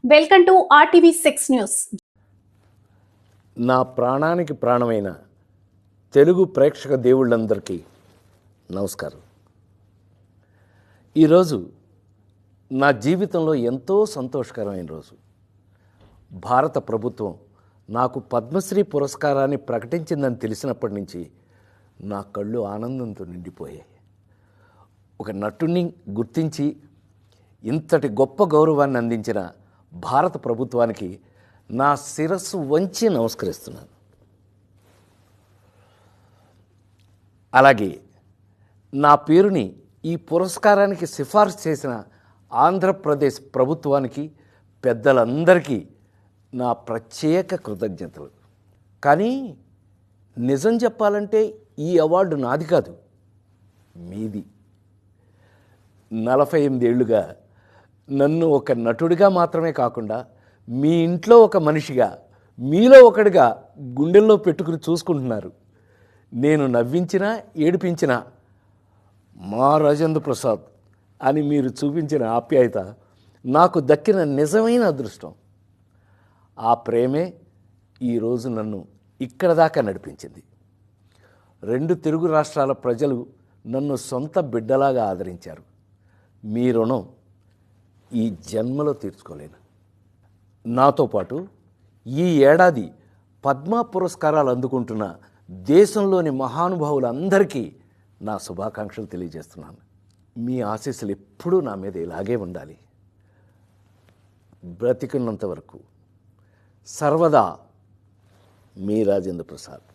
Welcome to RTV6 news. నా ప్రాణానికి ప్రాణమైన తెలుగు ప్రేక్షక దేవుళ్ళందరికీ నమస్కారం. ఈరోజు నా జీవితంలో ఎంతో సంతోషకరమైన రోజు. భారత ప్రభుత్వం నాకు పద్మశ్రీ పురస్కారాన్ని ప్రకటించిందని తెలిసినప్పటి నుంచి నా కళ్ళు ఆనందంతో నిండిపోయాయి. ఒక నటుడిని గుర్తించి ఇంతటి గొప్ప గౌరవాన్ని అందించిన భారత ప్రభుత్వానికి నా శిరస్సు వంచి నమస్కరిస్తున్నాను. అలాగే నా పేరుని ఈ పురస్కారానికి సిఫార్సు చేసిన ఆంధ్రప్రదేశ్ ప్రభుత్వానికి, పెద్దలందరికీ నా ప్రత్యేక కృతజ్ఞతలు. కానీ నిజం చెప్పాలంటే ఈ అవార్డు నాది కాదు, మీది. 48 ఏళ్లుగా నన్ను ఒక నటుడిగా మాత్రమే కాకుండా మీ ఇంట్లో ఒక మనిషిగా, మీలో ఒకడిగా గుండెల్లో పెట్టుకుని చూసుకుంటున్నారు. నేను నవ్వించినా ఏడిపించినా మా రాజేంద్ర ప్రసాద్ అని మీరు చూపించిన ఆప్యాయత నాకు దక్కిన నిజమైన అదృష్టం. ఆ ప్రేమే ఈరోజు నన్ను ఇక్కడ దాకా నడిపించింది. 2 తెలుగు రాష్ట్రాల ప్రజలు నన్ను సొంత బిడ్డలాగా ఆదరించారు. మీ రుణం ఈ జన్మలో తీర్చుకోలేను. నాతో పాటు ఈ ఏడాది పద్మ పురస్కారాలు అందుకుంటున్న దేశంలోని మహానుభావులందరికీ నా శుభాకాంక్షలు తెలియజేస్తున్నాను. మీ ఆశీస్సులు ఎప్పుడూ నా మీద ఇలాగే ఉండాలి. బ్రతికున్నంత వరకు సర్వదా మీ రాజేంద్ర ప్రసాద్.